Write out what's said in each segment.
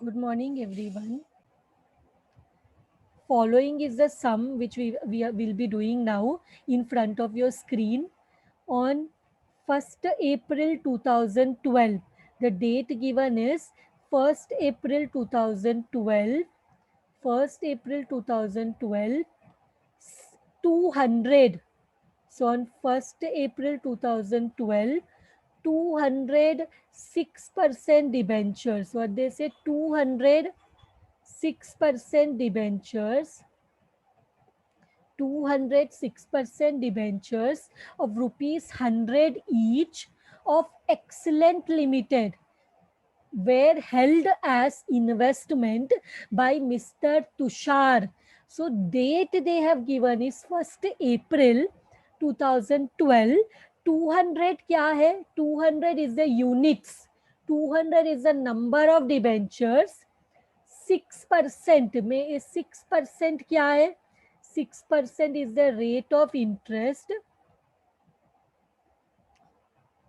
Good morning, everyone. Following is the sum which will be doing now in front of your screen on 1st April 2012. The date given is 1st April 2012. 1st April 2012, 200. So on 1st April 2012, 206% debentures. What they say, 206% debentures, 206% debentures of rupees 100 each of Excellent Limited were held as investment by Mr. Tushar. So date they have given is 1st April 2012. 200 क्या है? 200 is the units. 200 is the number of debentures. 6% में 6% क्या है? 6% is the rate of interest.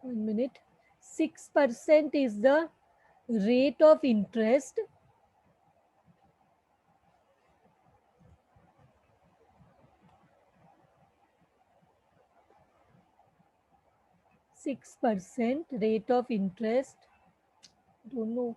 1 minute. 6% is the rate of interest. 6% rate of interest. Don't know.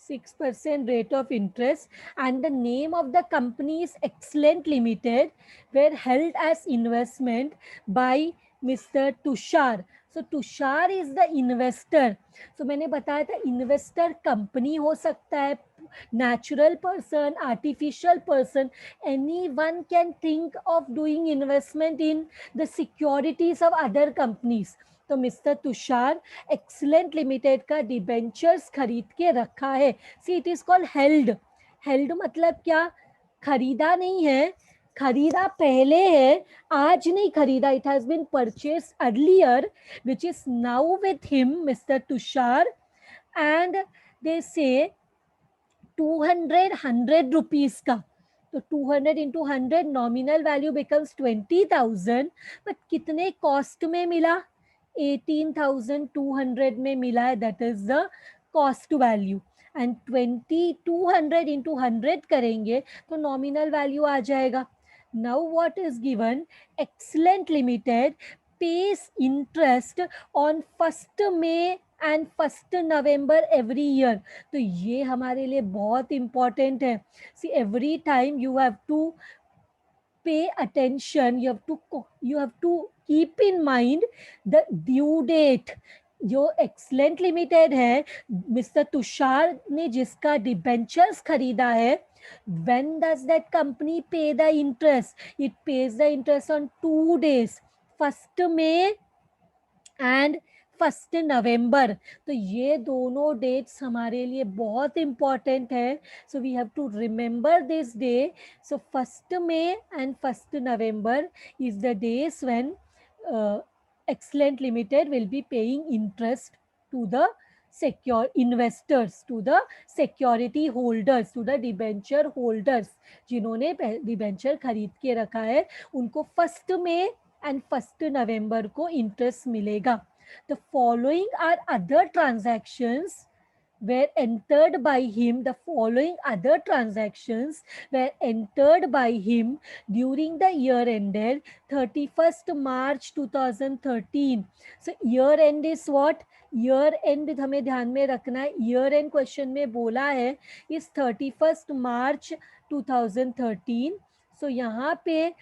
6% rate of interest, and the name of the company is Excellent Limited, were held as investment by Mr. Tushar. So Tushar is the investor. So मैंने बताया था investor company हो सकता है, natural person, artificial person, anyone can think of doing investment in the securities of other companies. तो mister Tushar excellent limited का debentures खरीद के रखा है. See it is called held. Held मतलब क्या? खरीदा नहीं है, खरीदा पहले है, आज नहीं खरीदा. It has been purchase earlier which is now with him mister Tushar, and they say 200 100 rupees का. तो 200 into 100 nominal value becomes 20,000. But कितने कॉस्ट में मिला? 18,200 में मिला है. That is the cost value. And 200 into 100 करेंगे तो नॉमिनल वैल्यू आ जाएगा. Now what is given? Excellent limited pays interest on 1st May and 1st November every year. तो ये हमारे लिए बहुत इंपॉर्टेंट है. See every time you have to pay attention, you have to keep in mind the due date. जो excellent limited है, mister Tushar ने जिसका डिबेंचर्स खरीदा है, when does that company pay the interest? It pays the interest on 2 days, 1st May and 1st November. तो ये दोनों dates हमारे लिए बहुत इंपॉर्टेंट है. So we have to remember this day. So 1st May and 1st November is the days when Excellent Limited will be paying interest to the secure investors, to the security holders, to the debenture holders. जिन्होंने debenture खरीद के रखा है उनको 1st may and 1st November को interest मिलेगा. The following are other transactions were entered by him. The following other transactions were entered by him during the year ended 31st March 2013. So year end is what? Year end हमें ध्यान में रखना है. Year end question में बोला है is 31st March 2013. So यहाँ पे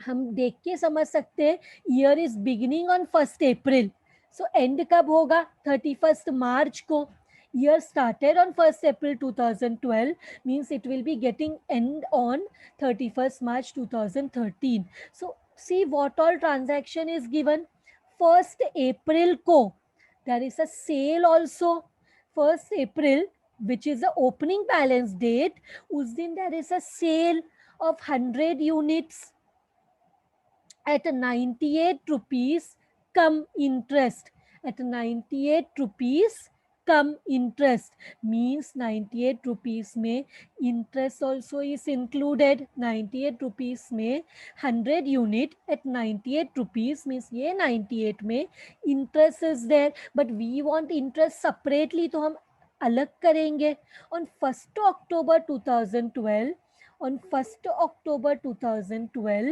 हम देख के समझ सकते हैं year is beginning on 1st April. So and कब होगा? 31st March को. Year started on 1st April 2012 means it will be getting end on 31st March 2013. So see what all transaction is given. 1st April को there is a sale also. 1st April, which is the opening balance date, उस दिन there is a sale of 100 units at 98 rupees come interest. At 98 rupees come interest, means 98 rupees में interest also is included. 98 rupees में 100 unit at 98 rupees means ये 98 में interest is there, but we want interest separately, तो हम अलग करेंगे. On 1st October 2012, on 1st October 2012,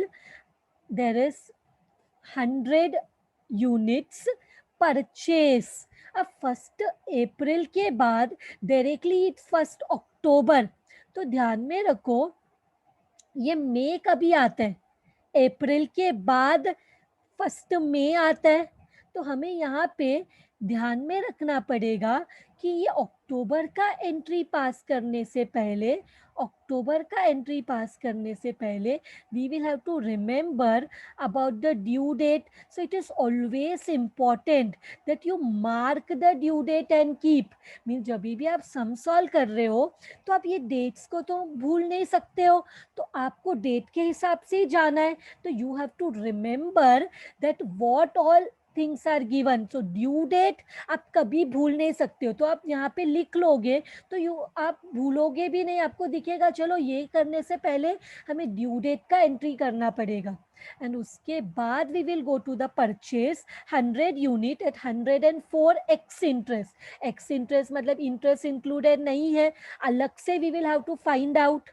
there is 100 units purchase. अब 1st अप्रैल के बाद डायरेक्टली इट्स 1st अक्टूबर, तो ध्यान में रखो ये मई कभी आता है, अप्रैल के बाद 1st मई आता है. तो हमें यहाँ पे ध्यान में रखना पड़ेगा कि ये अक्टूबर का एंट्री पास करने से पहले, अक्टूबर का एंट्री पास करने से पहले we will have to remember about the due date. So it is always important that you mark the due date and keep. Mean जब भी आप सम सॉल्व कर रहे हो तो आप ये डेट्स को तो भूल नहीं सकते हो, तो आपको डेट के हिसाब से ही जाना है. तो you have to remember that what all things are given. So due date आप कभी भूल नहीं सकते हो, तो आप यहाँ पे लिख लोगे तो आप भूलोगे भी नहीं, आपको दिखेगा चलो ये करने से पहले हमें ड्यू डेट का एंट्री करना पड़ेगा. एंड उसके बाद we will go to the purchase 100 unit at 104 ex interest. Ex interest मतलब इंटरेस्ट इंक्लूडेड नहीं है, अलग से we will have to find out.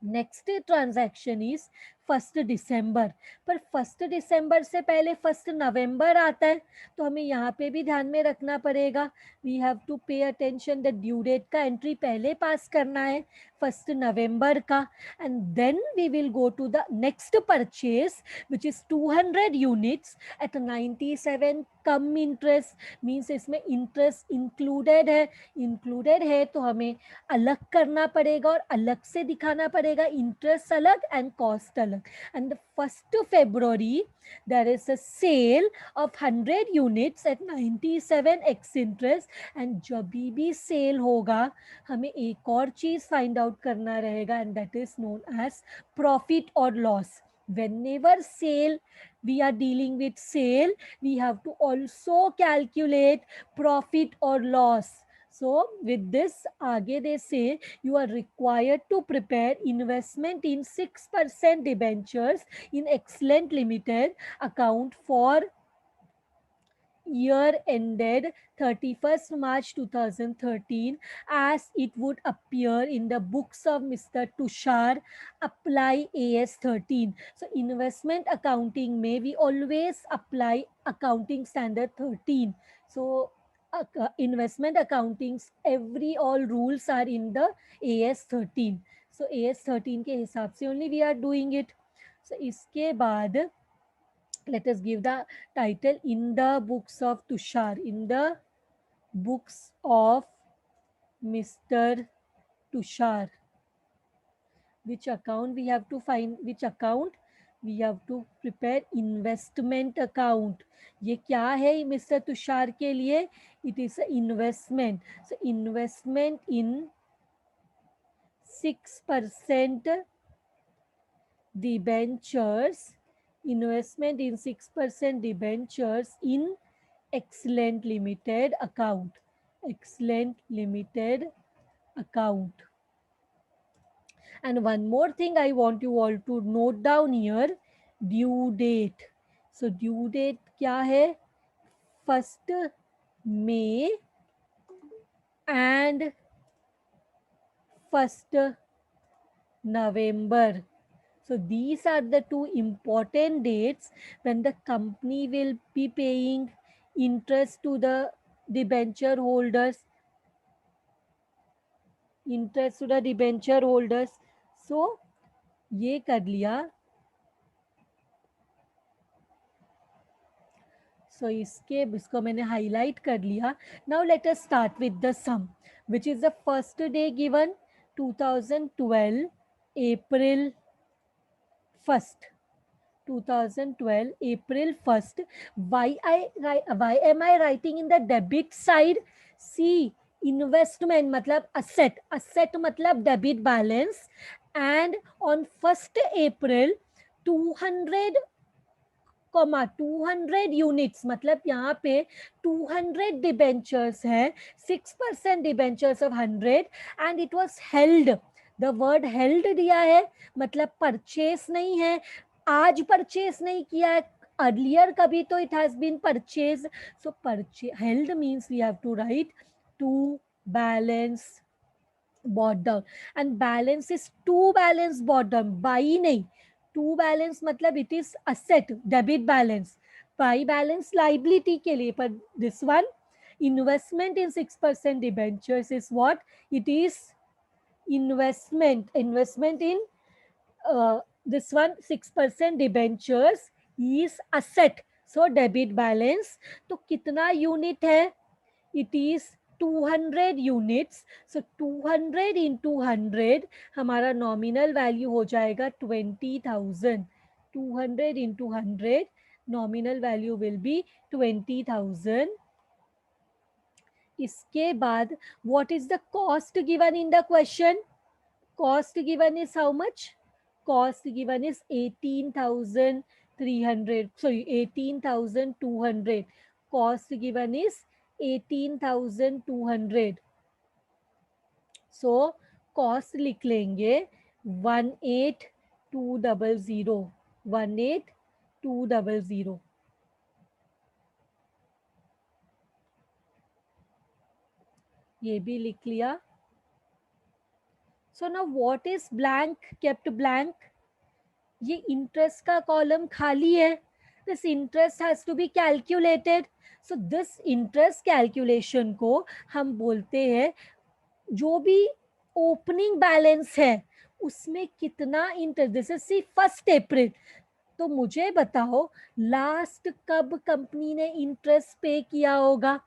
Next transaction is 1st December, पर 1st दिसंबर से पहले 1st नवंबर आता है, तो हमें यहाँ पे भी ध्यान में रखना पड़ेगा. We have to pay attention the due date का एंट्री पहले पास करना है 1st नवंबर का. And then we will go to the next purchase which is 200 units at 97 cum interest. Means इसमें इंटरेस्ट इंक्लूडेड है तो हमें अलग करना पड़ेगा और अलग से दिखाना पड़ेगा, इंटरेस्ट अलग एंड कॉस्ट अलग. And the 1st February there is a sale of 100 units at 97x interest. and जब भी सेल होगा हमें एक और चीज फाइंड आउट करना रहेगा, and that is known as profit or loss. Whenever sale, we are dealing with sale, we have to also calculate profit or loss. So with this आगे they say you are required to prepare investment in 6% debentures in Excellent Limited account for year ended 31st March 2013 as it would appear in the books of Mr. Tushar, apply AS 13. So investment accounting may we always apply accounting standard 13. So investment accountings every all rules are in the AS 13. So AS 13 के हिसाब से only we are doing it. So इसके बाद let us give the title in the books of Tushar, in the books of Mr. Tushar. Which account we have to find, which account we have to prepare investment account. ये क्या है mister Tushar के लिए? It is an investment. So investment in 6% debentures, investment in 6% debentures in Excellent Limited account. Excellent Limited account. And one more thing I want you all to note down here, due date. So due date क्या है? 1st May and 1st November. So these are the two important dates when the company will be paying interest to the debenture holders. Interest to the debenture holders. So ये कर लिया. So इसको मैंने highlight कर लिया. Now let us start with the sum, which is the first day given 2012 April 1st. 2012 April 1st. Why am I writing in the debit side? See, investment मतलब asset मतलब debit balance, and on 1st April 200 comma 200 units, मतलब यहाँ पे 200 debentures है, 6% debentures of 100 and it was held, the word held दिया है, मतलब purchase नहीं है, आज परचेस नहीं किया है, अर्लियर कभी तो it has been purchase, so purchase held means we have to write to balance bought down, and balance is to balance bought down, buy नहीं, to balance मतलब it is asset, debit balance, buy balance liability के लिए, पर this one investment in 6% debentures is what, it is investment in this one 6% debentures is asset, so debit balance, तो कितना unit है, it is 200 units, so 200 into 100 हमारा nominal value हो जाएगा 20,000, 200 into 100 nominal value will B 20,000. इसके बाद what is the cost given in the question, cost given is how much, cost given is 18,300, sorry 18,200, cost given is 18,200, so cost लिख लेंगे 18,200, 18,200, ये भी लिख लिया. So now what is blank, kept blank, ये interest का कॉलम खाली है, this interest has to be calculated, so this interest calculation को हम बोलते हैं, जो भी ओपनिंग बैलेंस है उसमें कितना इंटरेस्ट, दिस इज सी 1 अप्रैल, तो मुझे बताओ लास्ट कब कंपनी ने इंटरेस्ट पे किया होगा,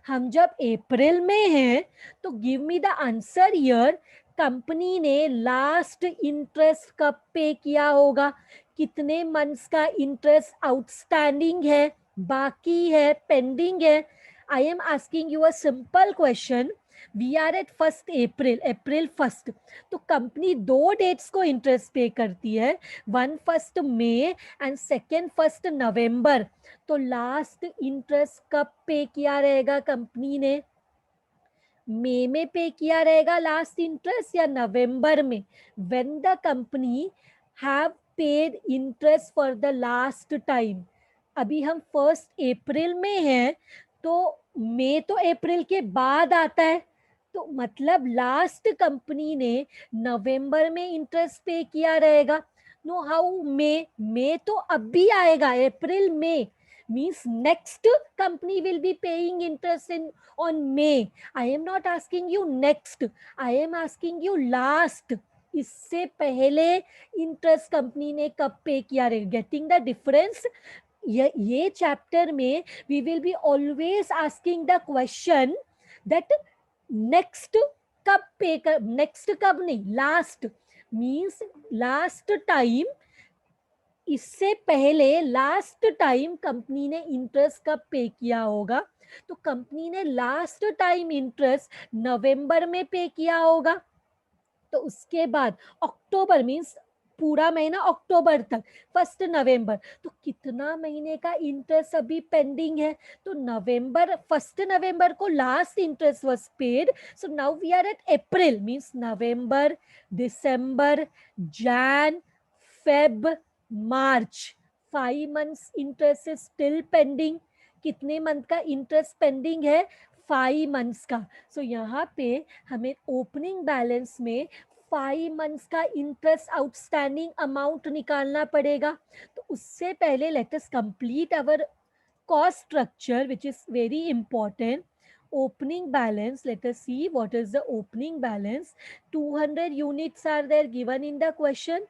हम जब अप्रैल में हैं तो give me the answer here, company ने लास्ट इंटरेस्ट कब पे किया होगा, कितने मंथ्स का इंटरेस्ट आउटस्टैंडिंग है, बाकी है, पेंडिंग है. I am asking you a simple question, we are at 1 April, April 1, तो कंपनी दो डेट्स को इंटरेस्ट पे करती है, 1 एंड सेकेंड 1 नवंबर, तो लास्ट इंटरेस्ट कब पे किया रहेगा कंपनी ने, मई में पे किया रहेगा लास्ट इंटरेस्ट या नवंबर में, when the company have paid interest for the last time. अभी हम 1 अप्रैल में हैं, तो मई तो अप्रैल के बाद आता है, तो मतलब लास्ट कंपनी ने नवंबर में इंटरेस्ट पे किया रहेगा. नो हाउ मई तो अब भी आएगा, अप्रैल में means next company will be paying interest in on May. I am not asking you next, I am asking you last, इससे पहले इंटरेस्ट कंपनी ने कब पे किया रहेगा, गेटिंग द डिफरेंस. ये चैप्टर में we will be always asking the question that next कब pay कर, नेक्स्ट कब नहीं, लास्ट मीन्स लास्ट टाइम, इससे पहले लास्ट टाइम कंपनी ने इंटरेस्ट कब पे किया होगा, तो कंपनी ने लास्ट टाइम इंटरेस्ट नवंबर में पे किया होगा, तो उसके बाद अक्टूबर मीन्स पूरा महीना अक्टूबर तक 1 नवंबर, तो कितना महीने का इंटरेस्ट अभी पेंडिंग है, तो नवंबर 1 नवंबर को last interest was paid, so now we are at April means November, December, Jan, Feb, March, 5 months interest is still pending, कितने मंथ का इंटरेस्ट पेंडिंग है, 5 months का. सो यहाँ पे हमें ओपनिंग बैलेंस में 5 months का इंटरेस्ट आउटस्टैंडिंग अमाउंट निकालना पड़ेगा, तो उससे पहले let us complete our cost structure, which is very important. Opening balance, let us see what is the opening balance. 200 units are there given in the question,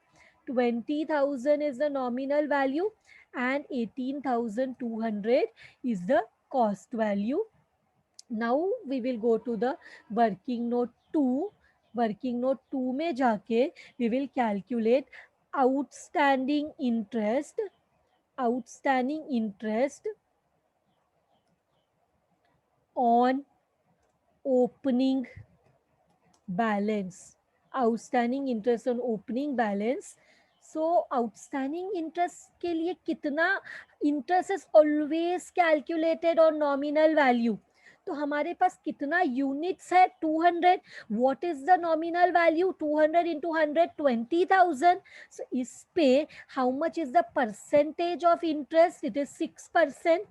20,000 is the nominal value and 18,200 is the cost value. Now we will go to the working note 2. Working note 2 में जाके we will calculate outstanding interest, outstanding interest on opening balance, outstanding interest on opening balance. So outstanding interest के लिए कितना, interest is always calculated on nominal value, तो हमारे पास कितना units है 200. What is the nominal value, 200 into 100 20,000. So इस पे how much is the percentage of interest, it is 6%.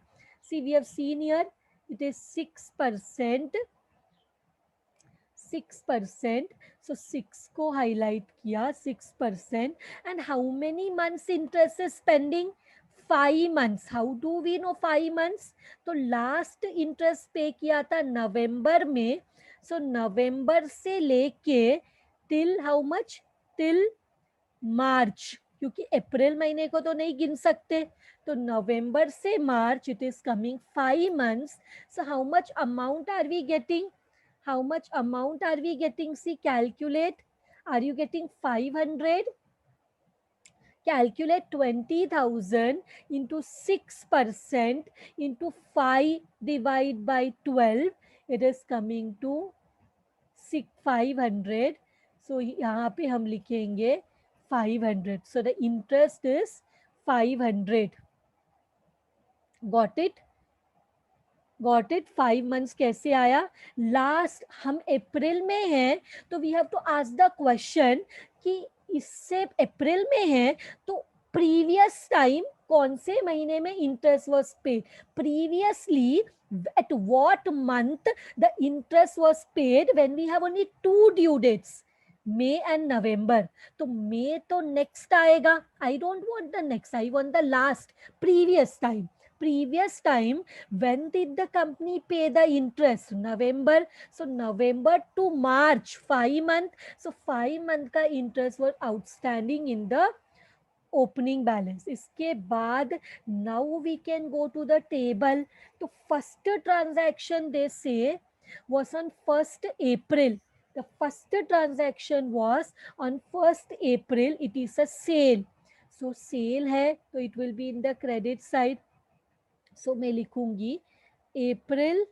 See we have seen here, it is 6%. 6%. So 6 को highlight किया 6%. And how many months interest is pending, 5 months. How do we know 5 months? तो last interest pay किया था नवंबर में. So नवंबर से लेके till how much, till March, क्योंकि अप्रैल महीने को तो नहीं गिन सकते. तो नवंबर से मार्च, it is coming 5 months. So how much amount are we getting, how much amount are we getting? See, calculate. Are you getting 500? Calculate 20,000 into 6% into 5 divide by 12. It is coming to 500. So यहाँ पे हम लिखेंगे 500. So the interest is 500. Got it? Got it. 5 months कैसे आया? Last हम अप्रैल में हैं, तो we have to ask the question कि इससे अप्रैल में है तो प्रीवियस टाइम कौन से महीने में interest was paid, previously at what month the interest was paid when we have only 2 due dates, May and November. तो मे तो नेक्स्ट आएगा, I don't want the next, I want the last, previous time. previous time, when did the company pay the interest? November. So November to March, 5 month. So 5 month का interest was outstanding in the opening balance. इसके बाद now we can go to the table. तो first transaction they say was on 1st April. The first transaction was on 1st April. It is a sale. So sale है तो it will be in the credit side. सो मैं लिखूंगी अप्रैल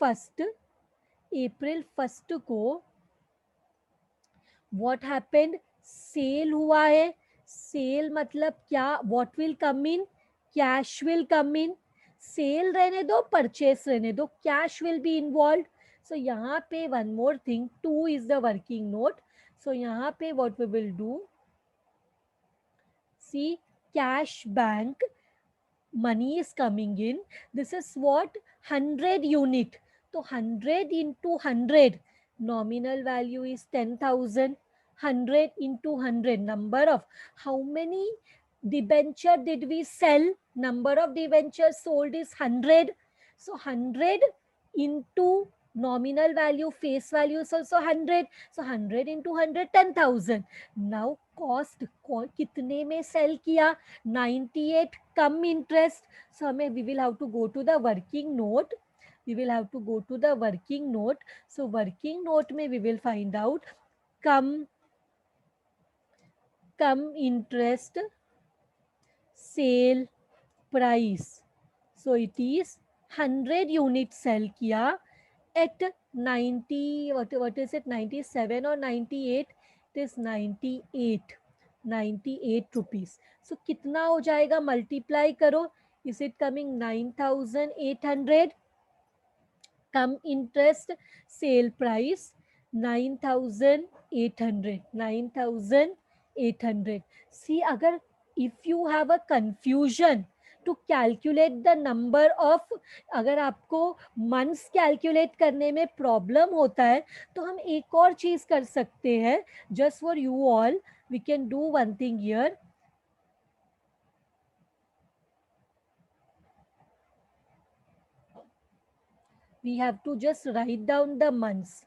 1st. अप्रैल 1st को what happened, cell हुआ है. Sale मतलब क्या, what will come in, cash will come in. Sale रहने दो, परचेस रहने दो, cash will be involve. So यहाँ पे one more thing, 2 is the working note. So यहाँ पे what we will do, see cash bank money is coming in. This is what, 100 unit. So 100 into 100, nominal value is 10,000. 100 into 100, number of, how many debenture did we sell? Number of debentures sold is 100. So 100 into nominal value, face value is also 100. So 100 into 100, 10,000. Now cost कितने में sell किया, 98 कम interest. So हमें we will have to go to the working note. We will have to go to the working note. So working note में we will find out come interest, sale price. So it is 100 units sell किया at 90, what is it, 97 or 98? It is 98 rupees. So कितना हो जाएगा, multiply करो. Is it coming 9,800? Cum interest, sale price 9,800. See अगर if you have a confusion to calculate the number of, अगर आपको months calculate करने में प्रॉब्लम होता है तो हम एक और चीज कर सकते हैं. Just for you all we can do one thing here. We have to just write down the months.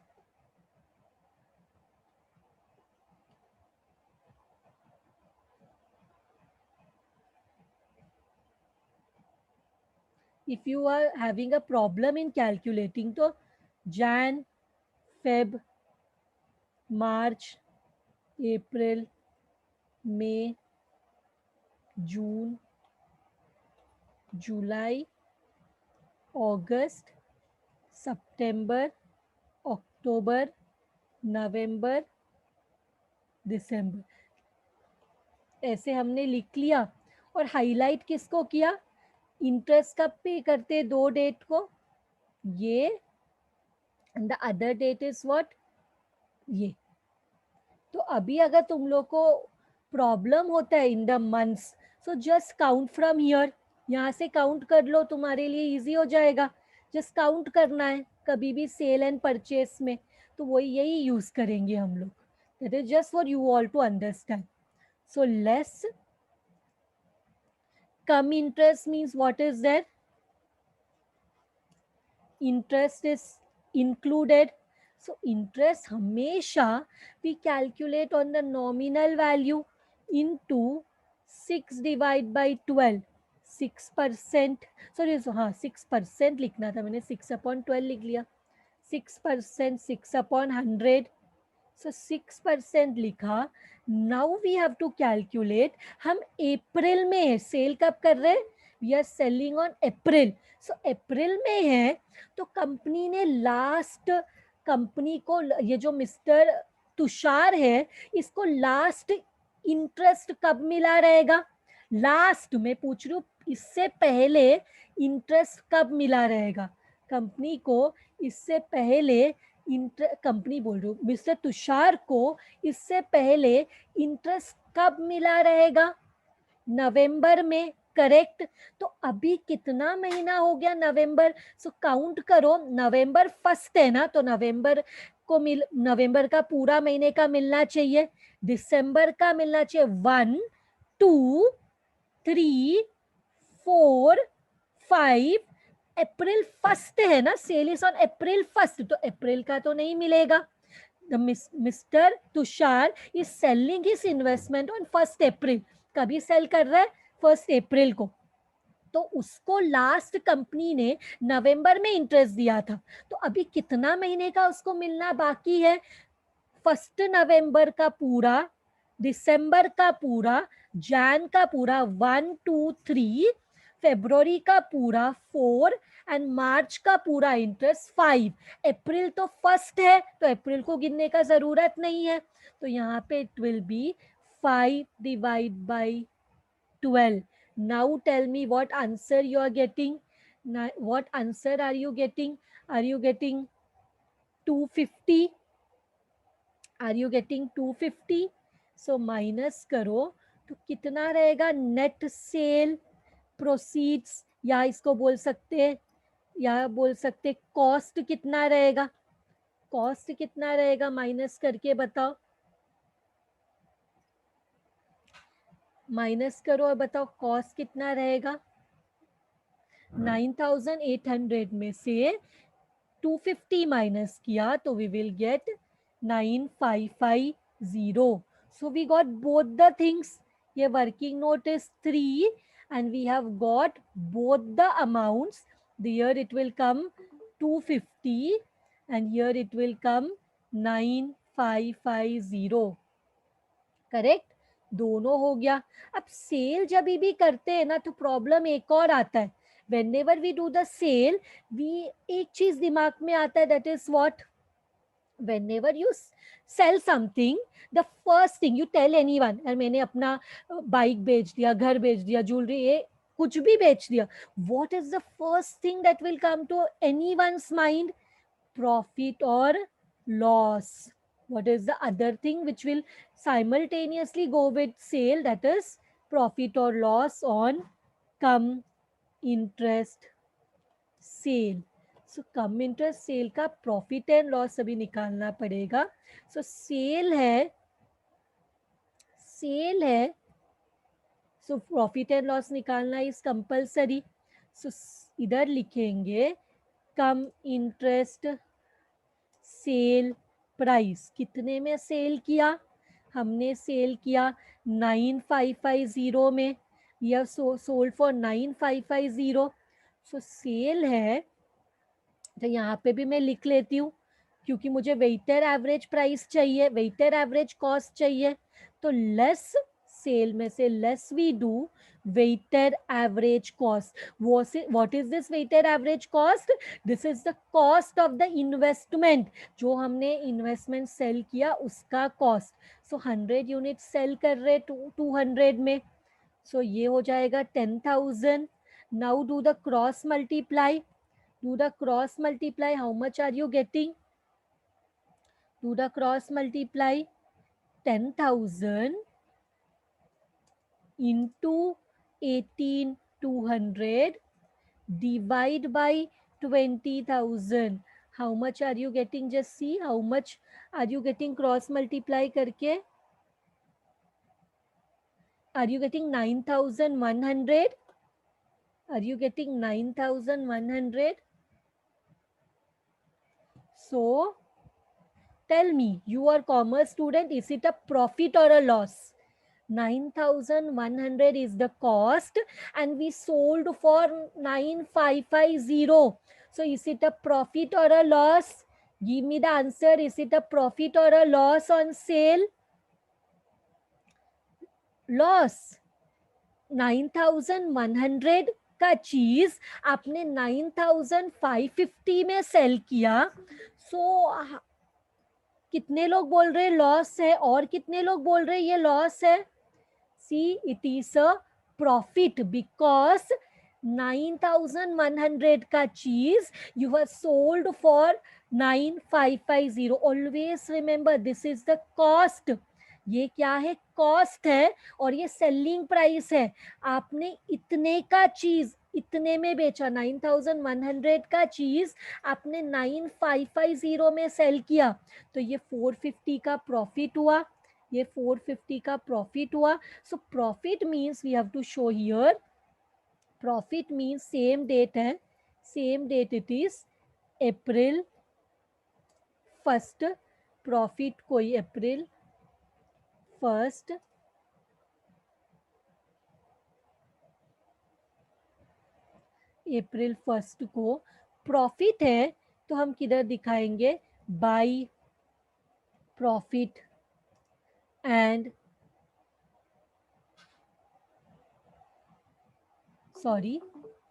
If you are having a problem in calculating, तो Jan, Feb, March, April, May, June, July, August, September, October, November, December. ऐसे हमने लिख लिया और highlight किसको किया, interest कब पे करते, 2 डेट को, ये, and the other date is what, ये। तो अभी अगर तुम लोग को प्रॉब्लम होता है in the months, so just count from here, यहाँ से काउंट कर लो, तुम्हारे लिए इजी हो जाएगा। जस्ट काउंट करना है कभी भी सेल एंड परचेस में, तो वही यही यूज करेंगे हम लोग। That is just for you all to understand. So less cum interest means what is that, interest is included. So interest hamesha we calculate on the nominal value into 6 divide by 12, 6%, sorry, so हाँ 6% लिखना था मैंने, 6/12 लिख लिया, 6%, 6/100, so 6% लिखा। Now we have to calculate, हम अप्रैल में है, सेल कब कर रहे हैं, we are selling on April, so अप्रैल में है, तो कंपनी ने लास्ट, कंपनी को ये जो मिस्टर तुषार है, इसको लास्ट इंटरेस्ट कब मिला रहेगा, लास्ट में पूछ रही हूँ, इससे पहले इंटरेस्ट कब मिला रहेगा कंपनी को, इससे पहले कंपनी बोल रही हूँ, मिस्टर तुषार को इससे पहले इंटरेस्ट कब मिला रहेगा, नवंबर में, करेक्ट। तो अभी कितना महीना हो गया, नवंबर, सो काउंट करो, नवंबर 1 है ना, तो नवंबर को नवंबर का पूरा महीने का मिलना चाहिए, दिसंबर का मिलना चाहिए, 1 2 3 4 5, अप्रैल 1 है ना, सेल इज ऑन अप्रैल 1, तो अप्रैल का तो नहीं मिलेगा। The mister Tushar is selling his investment on 1 अप्रैल, कभी सेल कर रहा है, 1 अप्रैल को, तो उसको लास्ट कंपनी ने नवंबर में इंटरेस्ट दिया था, तो अभी कितना महीने का उसको मिलना बाकी है, 1 नवंबर का पूरा, दिसंबर का पूरा, जैन का पूरा 1 2 3, फेब्रुवरी का पूरा 4, एंड मार्च का पूरा इंटरेस्ट 5, अप्रैल तो 1 है, तो अप्रैल को गिनने का जरूरत नहीं है, तो यहाँ पे it will be 5 divide by 12. Now tell me what answer you are getting. What answer are you getting? Are you getting 250? Are you getting 250? So minus करो तो कितना रहेगा, नेट सेल प्रोसीड्स, या इसको बोल सकते हैं, या बोल सकते कॉस्ट कितना रहेगा, कॉस्ट कितना रहेगा माइनस करके बताओ, माइनस करो और बताओ कॉस्ट कितना रहेगा, 9800 में से 250 माइनस किया तो we will get 9550, so we got both the things, ये working note is 3 and we have got both the amounts, here it will come 250 and here it will come 9550, correct, दोनों हो गया। अब सेल जब भी करते हैं ना तो प्रॉब्लम एक और आता है, whenever we do the sale, we एक चीज दिमाग में आता है, that is what, whenever you sell something, the first thing you tell anyone, और मैंने अपना बाइक बेच दिया, घर बेच दिया, ज्वेलरी, ये कुछ भी बेच दिया, what is the first thing that will come to anyone's mind, profit or loss. What is the other thing which will simultaneously go with sale, that is profit or loss on come interest sale. So come interest sale का profit and loss अभी निकालना पड़ेगा. So sale है, so profit and loss निकालना is compulsory. So इधर लिखेंगे come interest sale price, कितने में सेल किया, हमने सेल किया 9550 में, यह सोल्ड फॉर 9550, सो सेल है, तो यहाँ पे भी मैं लिख लेती हूँ, क्योंकि मुझे वेटेड एवरेज प्राइस चाहिए, वेटेड एवरेज कॉस्ट चाहिए, तो लेस सेल में से less we do weighted average cost. What is this weighted average cost? This is the cost of the investment. जो हमने investment sell किया उसका cost. So 100 units sell कर रहे 200 में. So ये हो जाएगा 10,000. Now do the cross multiply. Do the cross multiply. How much are you getting? Do the cross multiply. 10,000 into 18,200 divide by 20,000. How much are you getting? Just see how much are you getting cross multiply करके. Are you getting 9,100? Are you getting 9,100? So tell me, you are commerce student, is it a profit or a loss? 9,100 is the cost and we sold for 9,550. So is it a profit or a loss? Give me the answer. Is it a profit or a loss on sale? Loss. 9,100 का चीज आपने 9,550 में sale किया. सो कितने लोग बोल रहे loss है और कितने लोग बोल रहे ये लॉस है? See, it is a profit because 9,100 का चीज you have sold for 9,550. Always remember this is the cost. ये क्या है? कॉस्ट है और ये सेलिंग प्राइस है. आपने इतने का चीज इतने में बेचा. 9,100 का चीज आपने 9,550 में सेल किया तो ये 450 का प्रॉफिट हुआ. ये 450 का प्रॉफिट हुआ. So profit means we have to show here. Profit means same date है. Same date it is April 1st. Profit कोई अप्रैल 1st. अप्रैल 1st को प्रॉफिट है तो हम किधर दिखाएंगे? By profit and sorry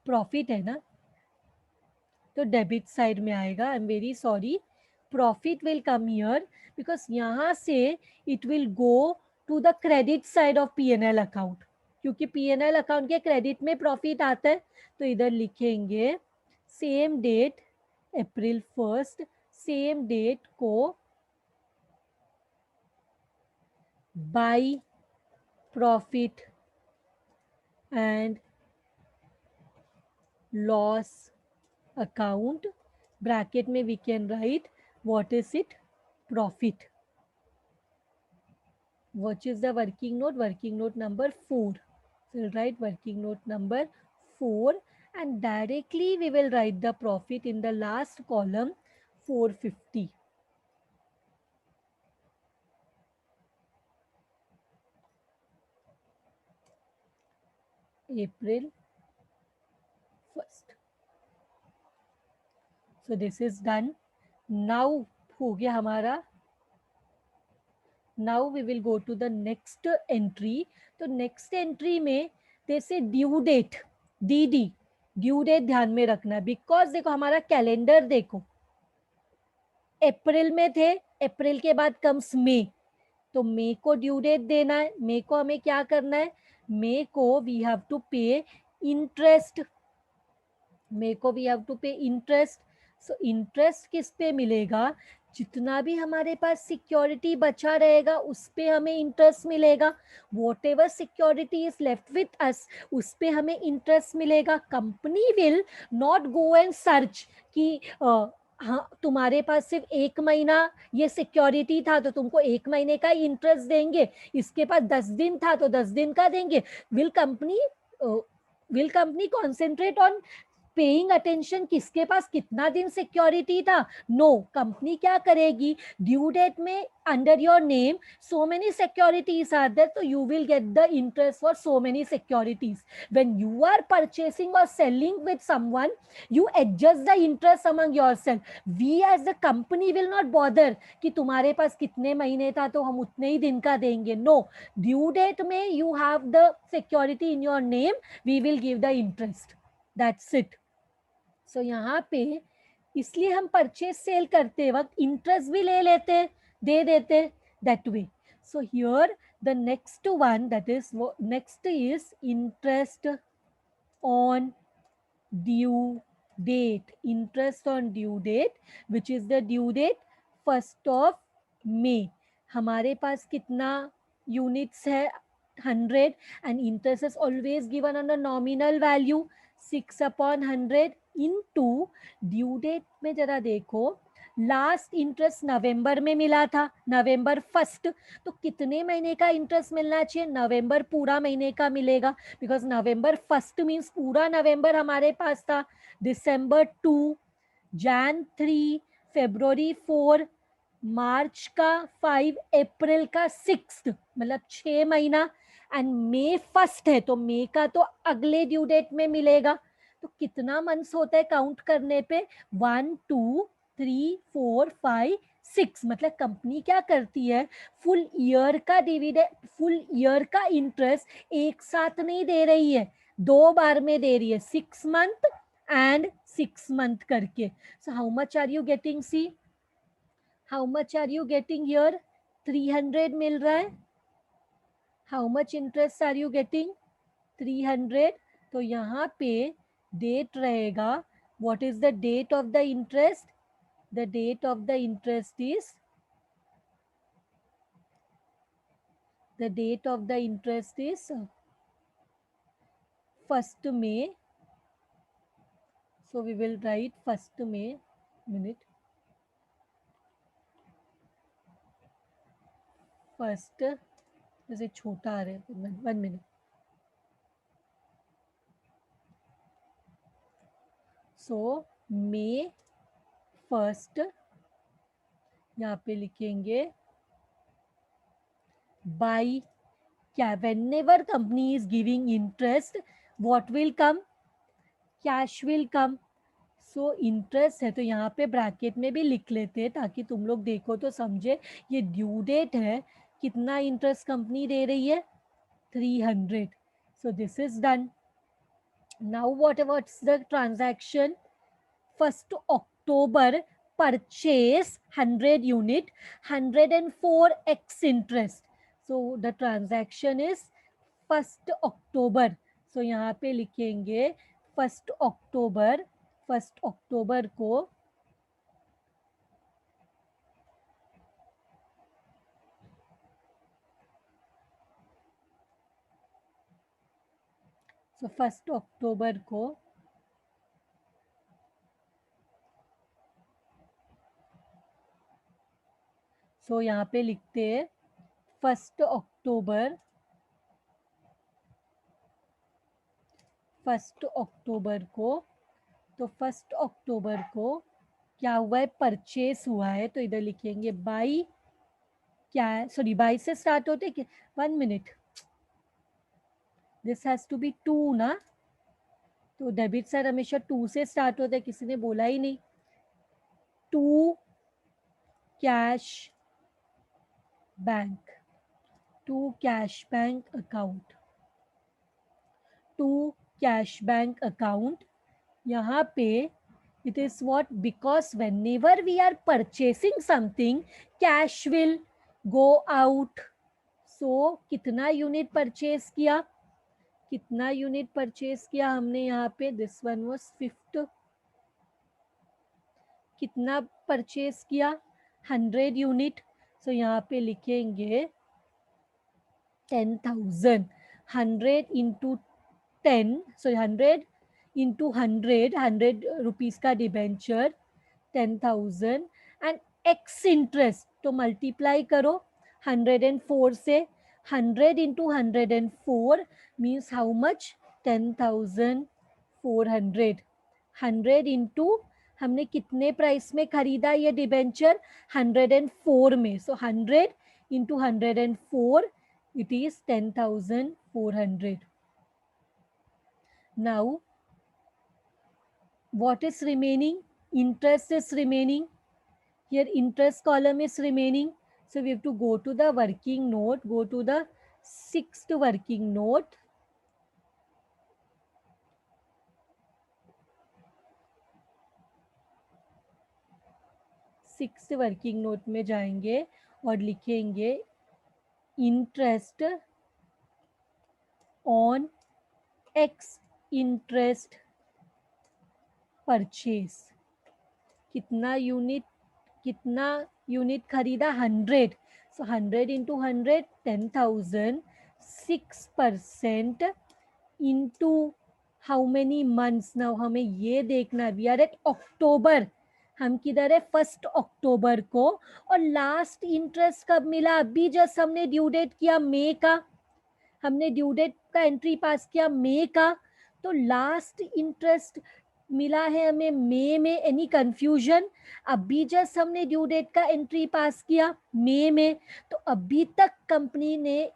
profit है ना तो डेबिट साइड में आएगा. I am very sorry. Profit will come here because यहाँ से it will go to the credit side of P&L account क्योंकि P&L अकाउंट के क्रेडिट में प्रॉफिट आता है. तो इधर लिखेंगे same date April 1st. Same date को by profit and loss account. Bracket में we can write what is it? Profit. What is the working note? Working note number 4. So we'll write working note number 4 and directly we will write the profit in the last column 450. April 1st. So this is done. Now हो गया हमारा. Now we will go to the next entry. तो next entry में जैसे due date DD due date ध्यान में रखना है बिकॉज देखो हमारा कैलेंडर देखो अप्रैल में थे. अप्रैल के बाद कम्स मई. तो मई को ड्यू डेट देना है. मई को हमें क्या करना है? मई को वी हैव टू पे इंटरेस्ट. मई को वी हैव टू पे इंटरेस्ट. सो इंटरेस्ट किस पे मिलेगा? जितना भी हमारे पास सिक्योरिटी बचा रहेगा उस पे हमें इंटरेस्ट मिलेगा. What ever security is left with us उस पे हमें इंटरेस्ट मिलेगा. Company will not go and search कि हाँ तुम्हारे पास सिर्फ 1 महीना ये सिक्योरिटी था तो तुमको 1 महीने का ही इंटरेस्ट देंगे. इसके पास 10 दिन था तो 10 दिन का देंगे. Will company concentrate on paying attention किसके पास कितना दिन सिक्योरिटी था? नो, कंपनी क्या करेगी, ड्यू डेट में under your name so many securities are there, so you will get the interest for so many securities. When you are purchasing or selling with someone, you adjust the interest among yourself. We as the company will not bother कि तुम्हारे पास कितने महीने था तो हम उतने ही दिन का देंगे. No, due date में you have the security in your name, we will give the interest. That's it. So यहाँ पे इसलिए हम परचेज सेल करते वक्त इंटरेस्ट भी ले लेते, दे देते, that way. So here the next one, that is next is interest on due date. Interest on due date, which is the due date 1st of May. हमारे पास कितना यूनिट्स है? 100, and interest is always given on the nominal value 6/100 into due date में जरा देखो, last interest नवंबर में मिला था, नवंबर 1st, तो कितने महीने का इंटरेस्ट मिलना चाहिए? नवंबर पूरा महीने का मिलेगा, बिकॉज नवंबर 1st मीन्स पूरा नवंबर हमारे पास था. दिसंबर 2, जैन 3, फेब्रुवरी 4, मार्च का 5, अप्रैल का 6, मतलब 6 महीना. एंड मे 1st है तो मे का तो अगले ड्यू डेट में मिलेगा. तो कितना मंथ्स होता है काउंट करने पे? 1 2 3 4 5 6. मतलब कंपनी क्या करती है, फुल ईयर का डिविडेंड, फुल ईयर का इंटरेस्ट एक साथ नहीं दे रही है, 2 बार में दे रही है, 6 मंथ एंड 6 मंथ करके. So how much are you getting? See how much are you getting here? 300 मिल रहा है. How much interest are you getting? 300. तो यहाँ पे डेट रहेगा, what is the date of the interest? The date of the interest is, the date of the interest is 1st May. So we will write 1st May. Minute. 1st, जैसे छोटा आ रहा है, 1 minute. So May 1st, यहाँ पे लिखेंगे by क्या? whenever company is giving interest, what will come? cash will come. So interest है तो यहाँ पे ब्रैकेट में भी लिख लेते हैं ताकि तुम लोग देखो तो समझे. ये ड्यू डेट है, कितना इंटरेस्ट कंपनी दे रही है? 300. So this is done. Now what's the transaction? 1st October purchase 100 unit, 104x interest. So the transaction is 1st October. So यहाँ पे लिखेंगे 1st October. 1st October को so 1st October को so यहाँ पे लिखते हैं 1st October. 1st October को, तो 1st October को क्या हुआ है? परचेस हुआ है. तो इधर लिखेंगे बाई, क्या है, सॉरी बाई से स्टार्ट होते कि 1 minute, this has to be 2 ना. तो डेबिट साइड हमेशा 2 से स्टार्ट होता है, किसी ने बोला ही नहीं. 2 cash bank, 2 cash bank account, 2 cash bank account. यहाँ पे it is what? Because whenever we are purchasing something, cash will go out. So कितना यूनिट परचेज किया? कितना यूनिट परचेज किया हमने यहाँ पे? This one was 5th. कितना परचेज किया? 100 यूनिट. सो यहाँ पे लिखेंगे 10,000. 100 इंटू 10, सो 100 इंटू 100 रुपीज़ का डिबेंचर, 10,000. एंड एक्स इंटरेस्ट तो मल्टीप्लाई करो 104 से. 100 into 104 means how much? 10,400. 100 into हमने कितने प्राइस में खरीदा ये डिबेंचर 104 में, सो 100 into 104 it is 10,400. Now what is remaining? Interest is remaining. Here interest column is remaining, so we have to go to the working note, go to the sixth working note. Sixth working note में जाएंगे और लिखेंगे interest on ex interest purchase. कितना unit खरीदा 100, सो 100 into 100 10,000. 6% into how many months. Now हमें ये देखना, we are eight October, हम किधर है 1 अक्टूबर को, और लास्ट इंटरेस्ट कब मिला? अभी जस्ट हमने ड्यू डेट किया मई का, हमने ड्यू डेट का एंट्री पास किया मई का, तो लास्ट इंटरेस्ट मिला है हमें मई में. Any confusion? अभी जस्ट हमने ड्यू डेट का एंट्री पास किया मई में, तो अभी तक कंपनी ने,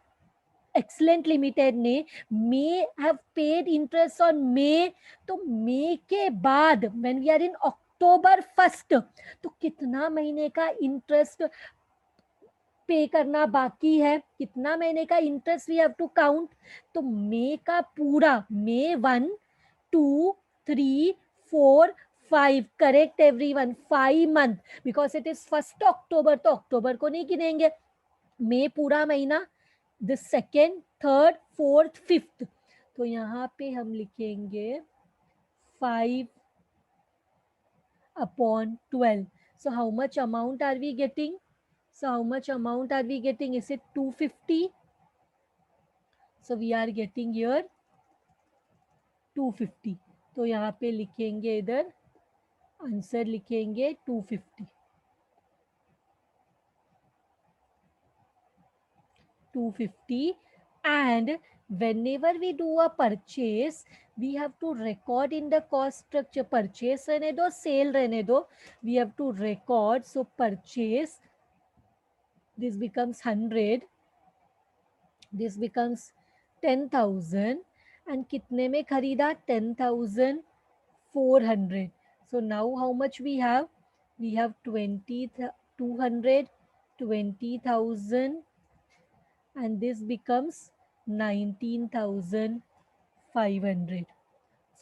एक्सलेंट लिमिटेड ने, may have paid interest on May. तो मे के बाद व्हेन वी आर इन अक्टूबर 1, तो कितना महीने का इंटरेस्ट पे करना बाकी है, कितना महीने का interest we have to count? तो मे का पूरा, May 1 2 3 4 5, correct everyone, 5 month, because it is 1 October, तो अक्टूबर को नहीं गिनेंगे. मे पूरा महीना, the second, third, fourth, fifth, तो यहाँ पे हम लिखेंगे 5 upon 12. So how much amount are we getting? So how much amount are we getting? Is it 250? So we are getting here 250. तो यहाँ पे लिखेंगे, इधर आंसर लिखेंगे 250. 250. And whenever we do a purchase, we have to record in the cost structure. Purchase रहने दो, sale रहने दो, we have to record. So purchase, this becomes 100, this becomes 10,000, and कितने में खरीदा? 10,400. So now how much we have? We have 200, 20,000, and this becomes 19,500.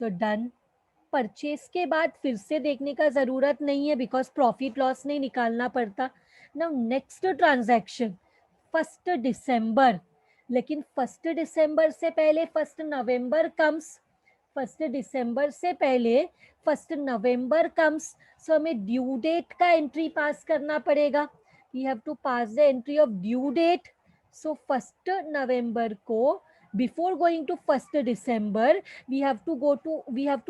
So done. Purchase के बाद फिर से देखने का ज़रूरत नहीं है, बिकॉज प्रॉफिट लॉस नहीं निकालना पड़ता. नाउ नेक्स्ट ट्रांजैक्शन 1 दिसंबर, लेकिन 1 दिसंबर से पहले 1 नवंबर कम्स. 1 दिसंबर से पहले 1 नवंबर कम्स, सो हमें ड्यू डेट का एंट्री पास करना पड़ेगा. We have to pass the entry of due date. So 1 नवंबर को, before going to 1st December, we have to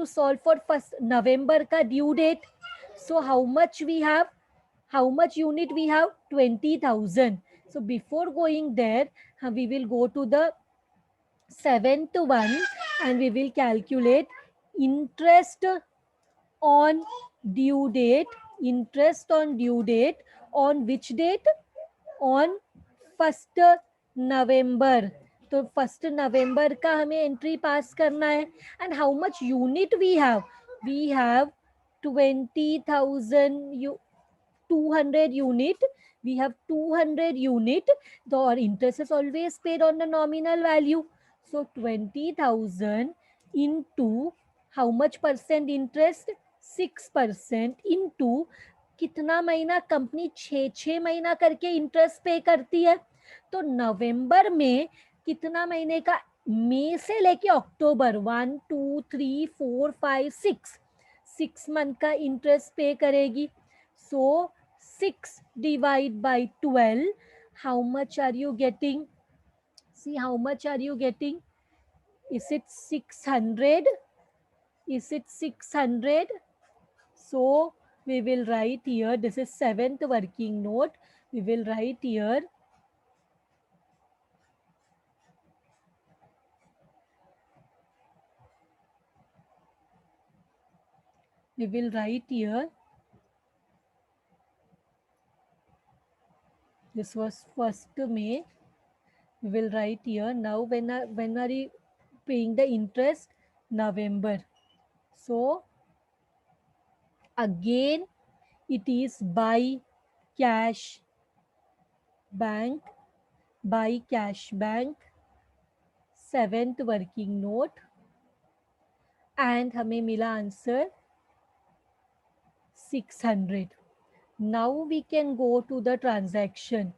solve for 1st November ka due date. So how much we have? How much unit we have? 20,000. So before going there, we will go to the 7th one and we will calculate interest on due date. Interest on due date on which date? On 1st November. तो 1st नवंबर का हमें entry pass करना है. And how much unit we have? We have 20,200 unit. We have 200 unit. The interest is always paid on the nominal value. So 20,000 into how much percent interest? 6% into कितना महीना? Company 6 महीना करके interest पे करती है. तो नवंबर में कितना महीने का? मई से लेके अक्टूबर 1 2 3 4 5 6 मंथ का इंटरेस्ट पे करेगी. सो 6 divide by 12, how much are you getting? See how much are you getting? Is it 600? Is it 600? So we will write here, this is 7th working note. We will write here We will write here, this was 1st May. We will write here, now when are you paying the interest? November. So again it is cash bank, by cash bank, 7th working note, and हमें मिला answer 600. Now we can go to the transaction.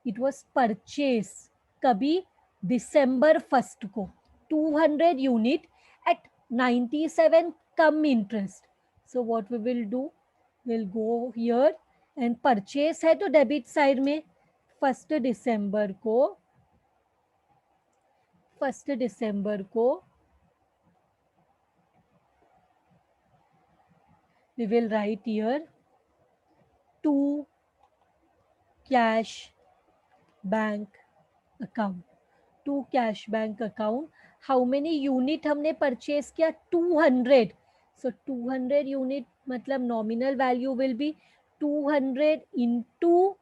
It was purchase कभी December 1st को 200 unit at 97 come interest. So what we will do, we'll go here and purchase है तो debit side में 1st December को we will write here to cash bank account. To cash bank account. How many unit हमने purchase किया? 200. So 200 unit मतलब nominal value will be 200 into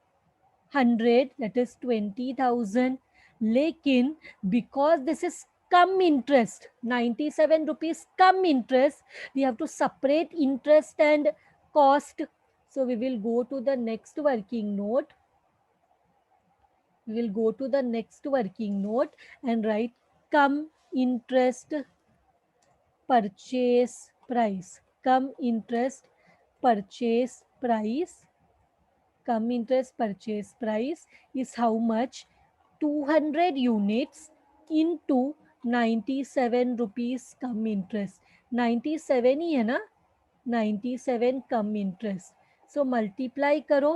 100, that is 20,000. लेकिन because this is cum interest, 97 rupees cum interest, we have to separate interest and cost. So we will go to the next working note. We will go to the next working note and write come interest purchase price. Come interest purchase price. Come interest purchase price is how much? 200 units into 97 rupees come interest. 97 ही है ना? 97 cum interest. So multiply करो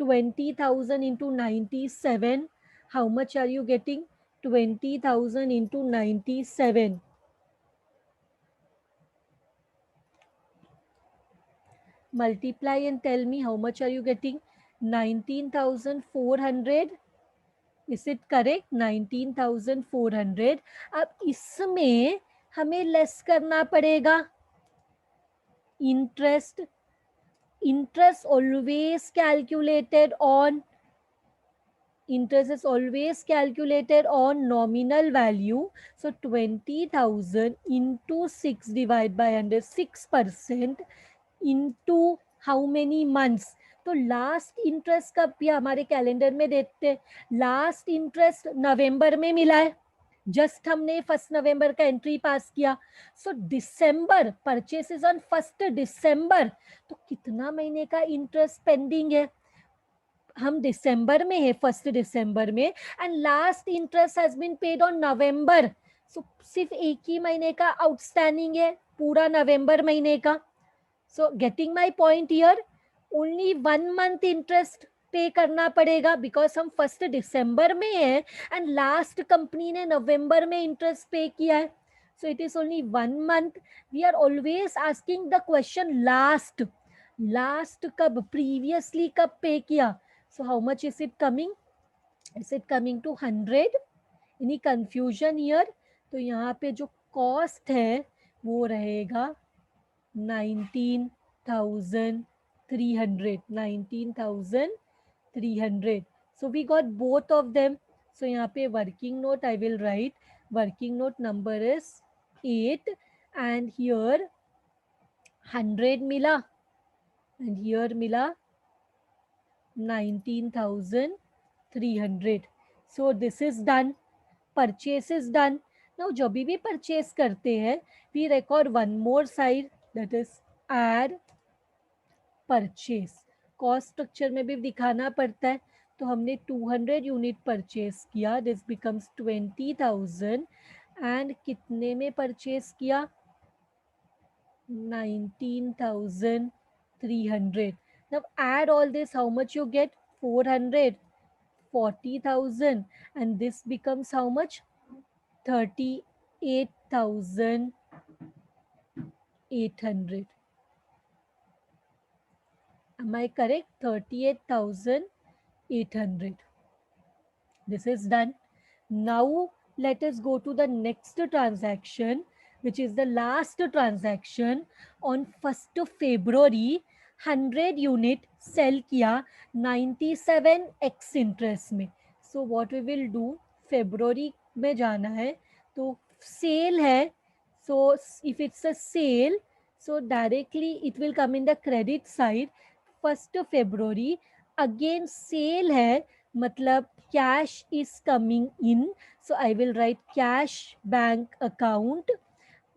20,000 into 97. How much are you getting? 20,000 into 97. Multiply and tell me how much are you getting? 19,400. Is it correct? 19,400. अब इसमें हमें less करना पड़ेगा interest. Interest always calculated on nominal value. So 20,000 into 6 divided by 100, 6% into how many months? तो last interest कब भी हमारे calendar में देखते हैं, लास्ट इंटरेस्ट नवंबर में मिला है, जस्ट हमने 1 नवंबर का एंट्री पास किया. सो डिसम्बर परचेसेस ऑन 1 डिसम्बर, तो कितना महीने का इंटरेस्ट पेंडिंग है? हम दिसंबर में है, 1 दिसंबर में, and last interest has been paid on November. So सिर्फ एक ही महीने का आउटस्टैंडिंग है, पूरा नवंबर महीने का. So getting my point here, only 1 month interest पे करना पड़ेगा बिकॉज हम 1 दिसंबर में है एंड लास्ट कंपनी ने नवंबर में इंटरेस्ट पे किया है. So it is only 1 month. We are always asking the question last कब, प्रीवियसली कब पे किया. So how much is it coming? Is it coming to 100? Any confusion here? तो यहाँ पे जो cost है वो रहेगा 19,300. 19,300. So we got both of them. So यहाँ पे working note I will write. Working note number is 8 and here 100 मिला and here मिला 19,300. So this is done. Purchase is done. Now जब भी purchase करते हैं, we record one more side, that is add purchase. Cost structure में भी दिखाना पड़ता है. तो हमने 200 यूनिट परचेस किया, दिस बिकम्स 20,000 एंड कितने में परचेस किया? 19,300. Now add all this, how much you get? 400, 40,000, and this becomes how much? 38,800. Am I correct? 38,800. This is done. Now let us go to the next transaction. which is the last transaction on 1st of February 100 unit sale किया 97 ex interest में. So what we will do, February में जाना है तो sale है. So if it's a sale, so directly it will come in the credit side. 1st February again sale है, मतलब cash is coming in, so I will write cash bank account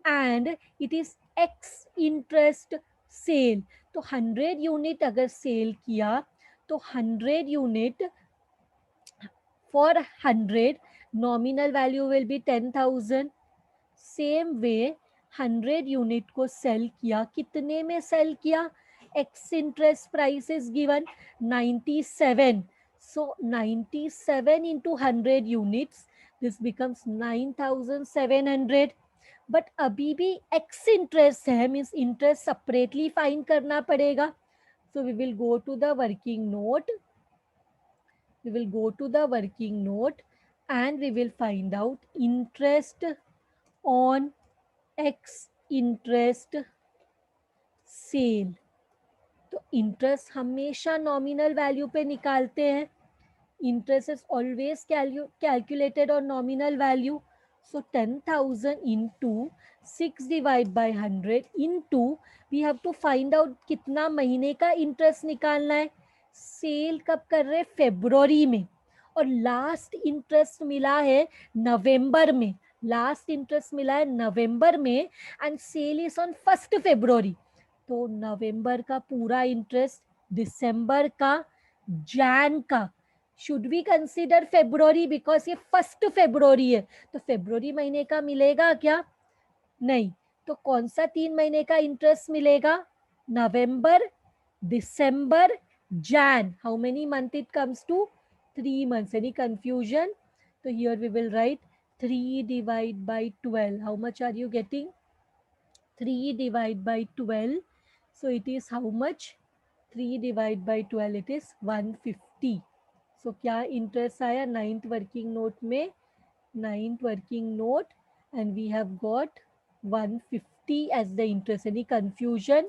and it is x interest sale. तो 100 unit अगर cell किया तो 100 unit for 100 nominal value will be 10,000. Same way 100 unit को sale किया, कितने में सेल किया, ex interest price is given 97. So 97 into 100 units, this becomes 9,700. But अभी भी एक्स इंटरेस्ट है, मीन्स इंटरेस्ट सेपरेटली फाइंड करना पड़ेगा. So we will go to the working note, we will go to the working note and we will find out interest on x interest sale. तो interest हमेशा nominal value पे निकालते हैं. Interest is always calculated on nominal value. So 10,000 into 6 divide by 100 into we have to find out कितना महीने का interest निकालना है. सेल कब कर रहे, फेब्रुवरी में, और लास्ट इंटरेस्ट मिला है नवंबर में. लास्ट इंटरेस्ट मिला है नवंबर में and sale is on 1st February. तो नवंबर का पूरा इंटरेस्ट, दिसंबर का, जैन का. Should we consider February because ये 1st February है, तो फेब्रुवरी महीने का मिलेगा क्या, नहीं. तो कौन सा 3 महीने का इंटरेस्ट मिलेगा, नवंबर, दिसंबर, Jan. How many month it comes to, 3 months. Any confusion? So here we will write 3 divided by 12. How much are you getting? 3 divided by 12. So it is how much? 3 divided by 12, it is 150. So क्या interest आया 9th working note में, 9th working note, and we have got 150 as the interest. Any confusion?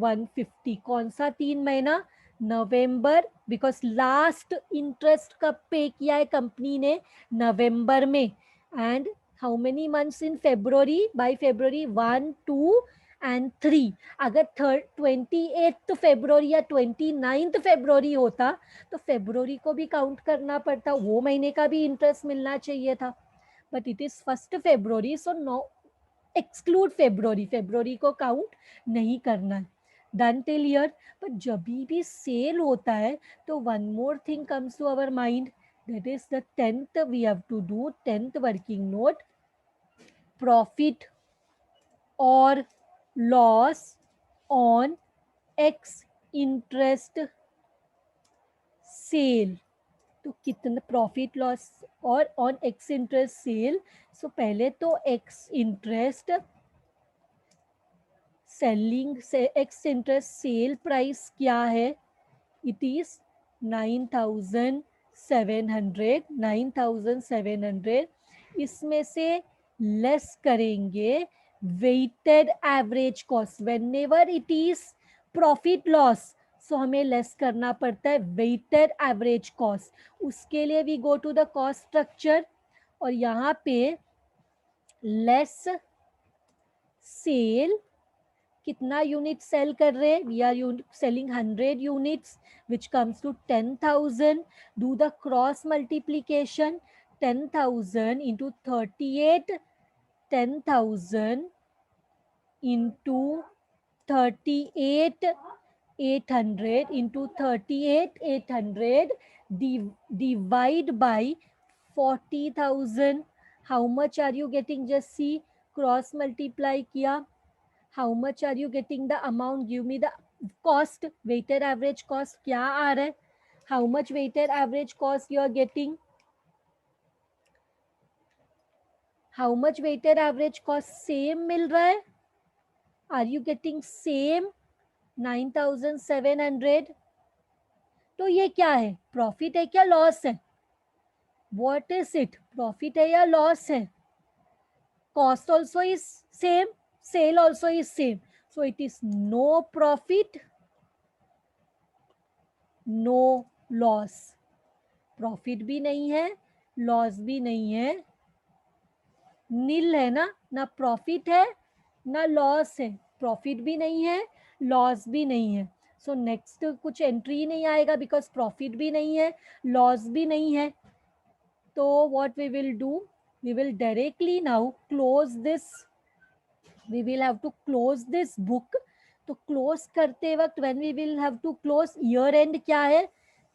150. कौन सा 3 महीना, नवंबर, because last interest कब pay किया है company ने, नवंबर में. And how many months in February, by February 1, 2 and 3. अगर 28th February या 29th February होता तो फेब्रुवरी को भी काउंट करना पड़ता, वो महीने का भी इंटरेस्ट मिलना चाहिए था. But it is 1st February, so no exclude February, फेब्रुवरी को काउंट नहीं करना है. Done till here. बट जब भी सेल होता है तो one more thing comes to our mind, that is the 10th we have to do, 10th working note, profit और loss on ex interest sale. तो कितना प्रॉफिट लॉस और on ex interest sale. So पहले तो ex interest selling से ex interest sale price क्या है, it is 9,700. 9,700 इसमें से लेस करेंगे weighted average cost. Whenever it is profit loss, so हमें लेस करना पड़ता है वेटेड एवरेज कॉस्ट. उसके लिए we go to the cost structure और यहाँ पे लेस सेल, कितना यूनिट सेल कर रहे हैं, we are selling 100 units which comes to 10,000. Do the cross multiplication, 10,000 into 38, 10,000 into 38, 800 into 38, 800 divide by 40,000. How much are you getting? Just see, cross multiply किया. How much are you getting the amount? Give me the cost, weighted average cost क्या आ रहा है? How much weighted average cost you are getting? How much weighted average cost same मिल रहा है? Are you getting same 9,700? तो ये क्या है, profit है क्या लॉस है, व्हाट इज इट, प्रॉफिट है या लॉस है, cost also is same, sale also is same, so it is no profit, no loss. Profit भी नहीं है, लॉस भी नहीं है, नील है ना प्रॉफिट है ना लॉस है, प्रॉफिट भी नहीं है, लॉस भी नहीं है. सो नेक्स्ट कुछ एंट्री नहीं आएगा बिकॉज प्रॉफिट भी नहीं है, लॉस भी नहीं है. तो what we will do, we will directly now close this, we will have to close this book. तो क्लोज करते वक्त when we will have to close, year end क्या है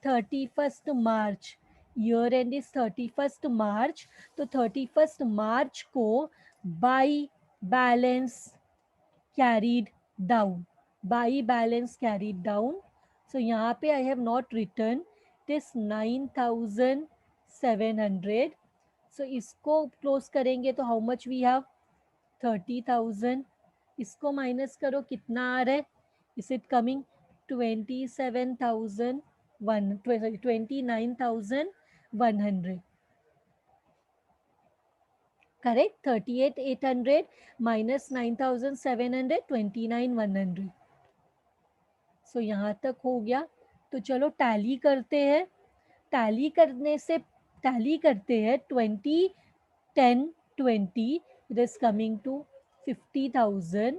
31 March, year end is 31 March. तो 31 मार्च को by balance carried down, by balance carried down. So यहाँ पे I have not written this 9700. सो इसको क्लोज करेंगे तो हाउ मच वी हैव 30,000. इसको माइनस करो कितना आ रहा है, is it coming 29,100. Correct, 38,800 minus 9,700, 29,100. सो यहाँ तक हो गया. तो चलो टैली करते हैं. टैली करने से टैली करते हैं 20 10 20, इट इज कमिंग टू 50,000.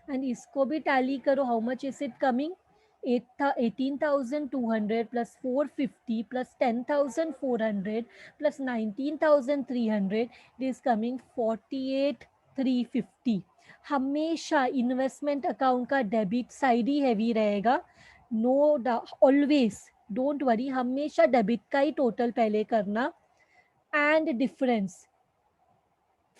एंड इसको भी टैली करो, how much is it coming 18,200 plus 450 plus 10,400 plus 19,300, it is coming 48,350. हमेशा इन्वेस्टमेंट अकाउंट का डेबिट साइड ही हैवी रहेगा, नो ऑलवेज, डोंट वरी, हमेशा डेबिट का ही टोटल पहले करना. एंड डिफरेंस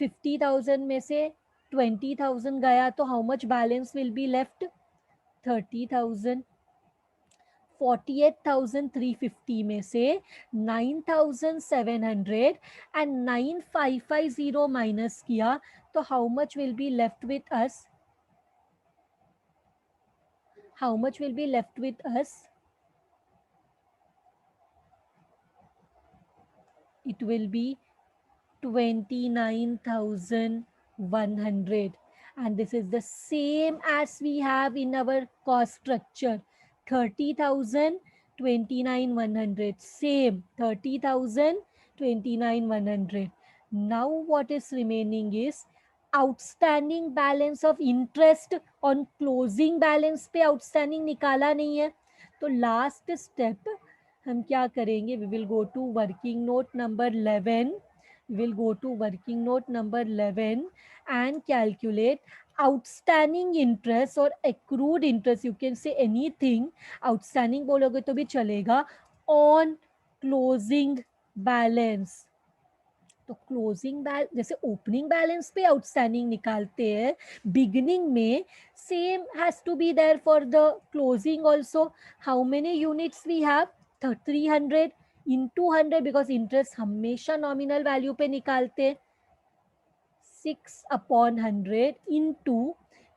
50,000 में से 20,000 गया तो how much balance will be left 30,000. 48,350 में से 9,700 एंड 9,550 माइनस किया तो how much will be left with us, how much will be left with us, it will be 29,100. And this is the same as we have in our cost structure, 30,000, 29,100, same 30,000, 29,100. Now what is remaining is outstanding balance of interest on closing balance पे outstanding निकाला नहीं है. तो last step हम क्या करेंगे, we will go to working note number 11, we will go to working note number 11 and calculate outstanding interest or accrued interest, you can say anything, outstanding बोलोगे तो भी चलेगा, on closing balance. तो closing balance जैसे opening balance पे outstanding निकालते हैं beginning में, same has to be there for the closing also. How many units we have 300 into 100 because interest हमेशा नॉमिनल वैल्यू पे निकालते हैं. 6/100 इंटू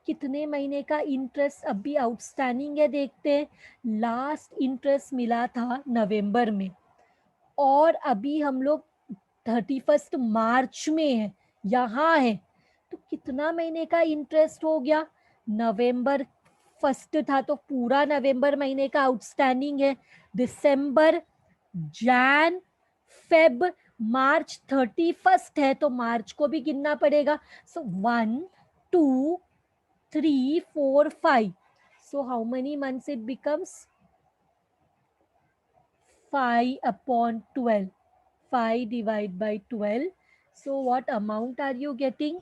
कितने महीने का इंटरेस्ट अभी आउटस्टैंडिंग है देखते हैं. लास्ट इंटरेस्ट मिला था नवंबर में और अभी हम लोग 31 मार्च में है, यहाँ है, तो कितना महीने का इंटरेस्ट हो गया, नवंबर फर्स्ट था तो पूरा नवंबर महीने का आउटस्टैंडिंग है. दिसंबर, जैन, फेब, मार्च 31 है तो मार्च को भी गिनना पड़ेगा. सो 1 2 3 4 5, so how many months it becomes 5/12, 5 divided by 12. So what amount are you getting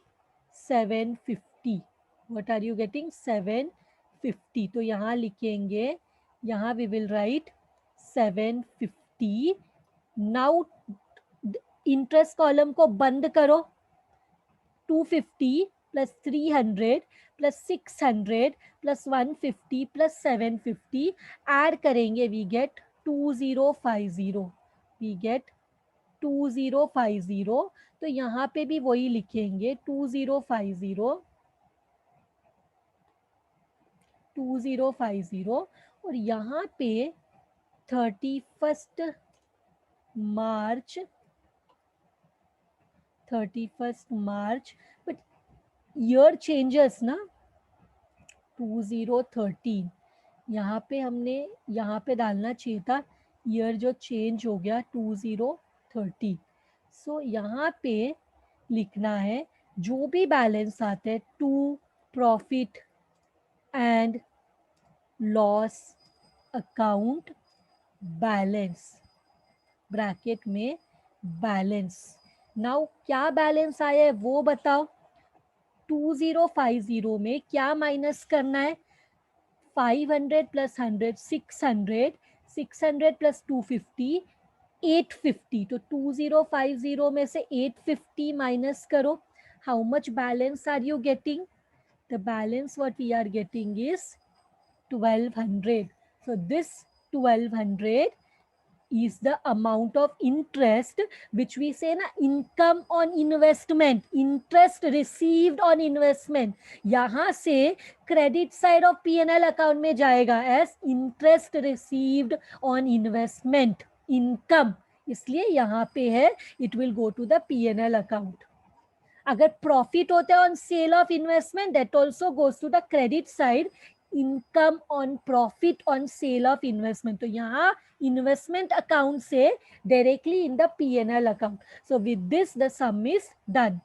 750, what are you getting 750. तो यहाँ लिखेंगे, यहाँ we will write 750. now interest column को बंद करो, 250 plus 300 plus 600 plus 150 plus 750 add करेंगे, वी गेट 2050, वी गेट 2050. तो यहाँ पे भी वही लिखेंगे 2050, 2050. और यहाँ पे 31 मार्च, 31 मार्च, ईयर चेंजेस ना 2013, यहाँ पे हमने यहाँ पे डालना चाहिए था ईयर जो चेंज हो गया 2013। सो यहाँ पे लिखना है जो भी बैलेंस आते हैं to profit and loss account balance, bracket में बैलेंस। नाउ क्या बैलेंस आया है वो बताओ। 2050 में क्या माइनस करना है, 500 प्लस 100 600, 600 प्लस 250 850। तो 2050 में से 850 माइनस करो, how much balance are you getting? The balance what we are getting is 1200। So this 1200 is the amount of interest which we say na income on investment, interest received on investment, यहाँ से credit side of P&L account में जाएगा as interest received on investment income, इसलिए यहाँ पे है it will go to the P&L account। अगर profit होता है on sale of investment that also goes to the credit side, income on profit on sale of investment, तो यहाँ investment account से डायरेक्टली इन द P&L अकाउंट। So with this the sum is done.